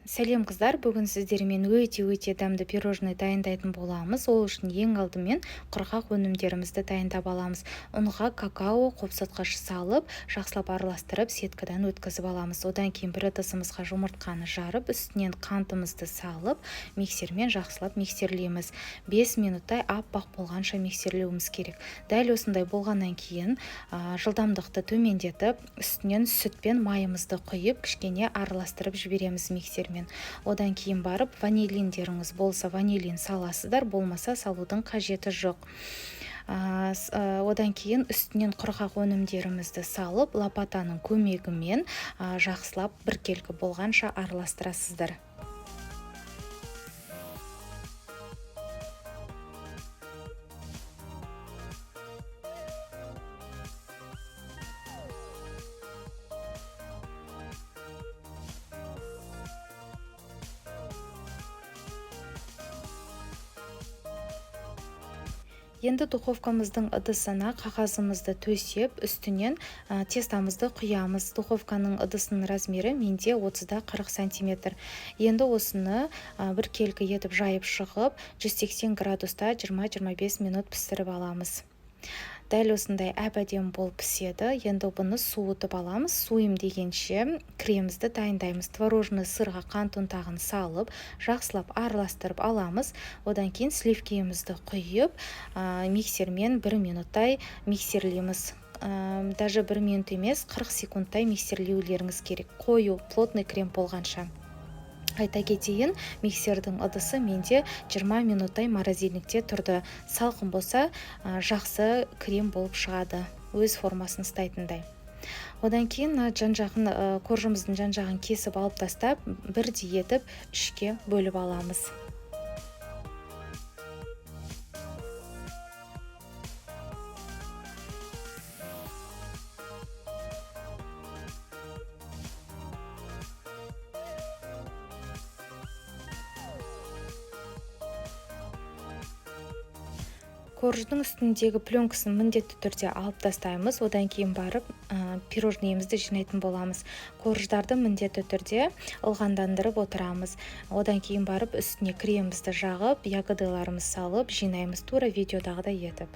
Сәлем қыздар, бүгін сіздермен өте дәмді пирожный дайындайтын боламыз. Ол үшін ең алдымен құрғақ өнімдерімізді дайындап аламыз. Ұнға какао, қопсытқыш салып, жақсылап араластырып, сеткадан өткізіп аламыз. Одан кейін бір ыдысымызға жұмыртқаны жарып, үстінен қантымызды салып, миксермен жақсылап миксерлейміз. 5 минуттай аппақ болғанша миксерлеуіміз керек. Дәл осындай болғаннан кейін жылдамдықты төмендетіп, үстінен сүт пен майымызды құйып, кішкене араластырып жібереміз миксермен. Одан кейін барып ванилиндеріңіз болса ванилин саласыздар, болмаса салудың қажеті жоқ. Одан кейін үстінен құрғақ өнімдерімізді салып, лопатаның көмегімен жақсылап біркелкі болғанша араластырасыздар. Енді духовкамыздың ыдысына қағазымызды төсеп, үстінен тестамызды құямыз. Духовканың ыдысының размері менде 30-40 см. Енді осыны біркелкі етіп жайып шығып, 180 градуста 20-25 минут пісіріп аламыз. Дәл осындай әп-әдемі болып піседі. Енді бұны суытып аламыз. Суым дегенше кремімізді дайындаймыз. Творожный сырға қант ұнтағын салып, жақсылап араластырып аламыз. Одан кейін сливкемізді құйып, миксермен 1 минуттай миксерлейміз. Даже 1 минут емес, 40 секундтай миксерлеулеріңіз керек. Қою, плотный крем болғанша. Айта кетейін, миксердің ыдысы менде 20 минуттай морозильникте тұрды. Салқын болса, жақсы крем болып шығады, өз формасын ұстайтындай. Одан кейін коржымыздың жан-жағын кесіп алып тастап, бірдей етіп 3-ке бөліп аламыз. Корждың үстіндегі пленкасын міндетті түрде алып тастаймыз. Одан кейін барып пирожныйымызды жинайтын боламыз. Корждарды міндетті түрде ылғандандырып отырамыз. Одан кейін барып үстіне кремімізді жағып, ягодаларымыз салып, жинаймыз тура видеодағыдай етіп.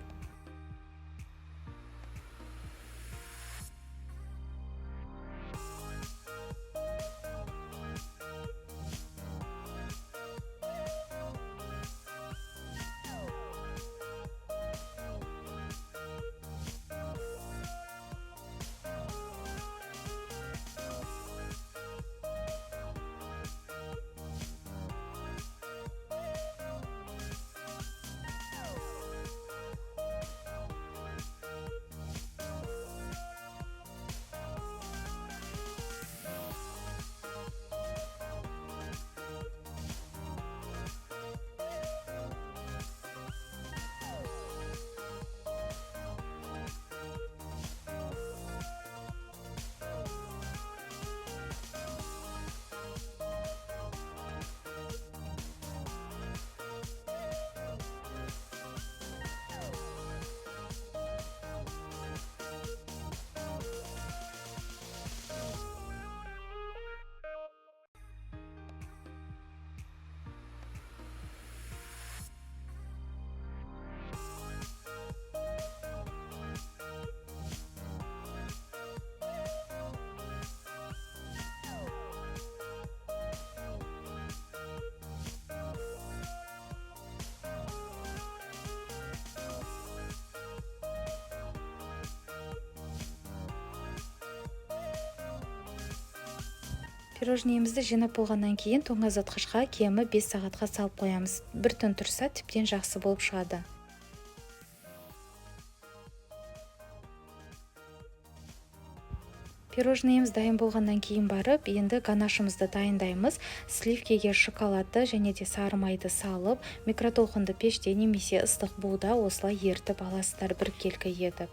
Пирожныйымызды жинап болғаннан кейін тоңазытқышқа кемі 5 сағатқа салып қоямыз. Бір түн тұрса, тіптен жақсы болып шығады. Пирожныйымыз дайын болғаннан кейін барып, енді ганашымызды дайындаймыз. Сливкеге шоколадты және де сары майды салып, микротолқынды пеште немесе ыстық буда осылай ертіп аласыздар біркелкі етіп.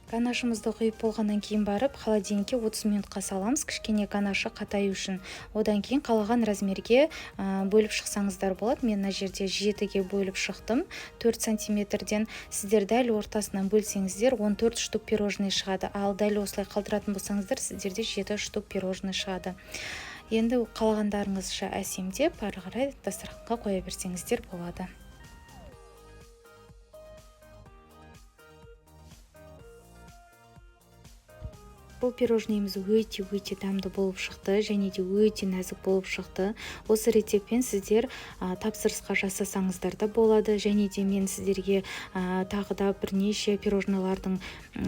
Ганашымызды құйып болғаннан кейін барып холодильникке 30 минутқа саламыз, кішкене ганашы қатаю үшін. Одан кейін қалаған размерге бөліп шықсаңыздар болады. Мен мына жерде 7-ге бөліп шықтым 4 сантиметрден. Сіздер дәл ортасынан бөлсеңіздер 14 штук пирожный шығады. Ал дәл осылай қалдыратын болсаңыздар сіздерде 7 штук пирожный шығады. Енді қалағандарыңызша әсемдеп, ары қарай дастарханға қоя берсеңіздер болады. Бұл пирожныйымыз өте дәмді болып шықты, және де өте нәзік болып шықты. Осы рецептпен сіздер тапсырысқа жасасаңыздар да болады, және де мен сіздерге тағы да бірнеше пирожныйлардың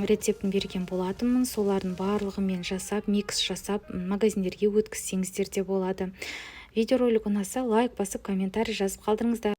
рецептін берген болатынмын. Солардың барлығымен жасап, микс жасап, магазиндерге өткізсеңіздер де болады. Видеоролик ұнаса, лайк басып, комментарий жазып қалдырыңыздар.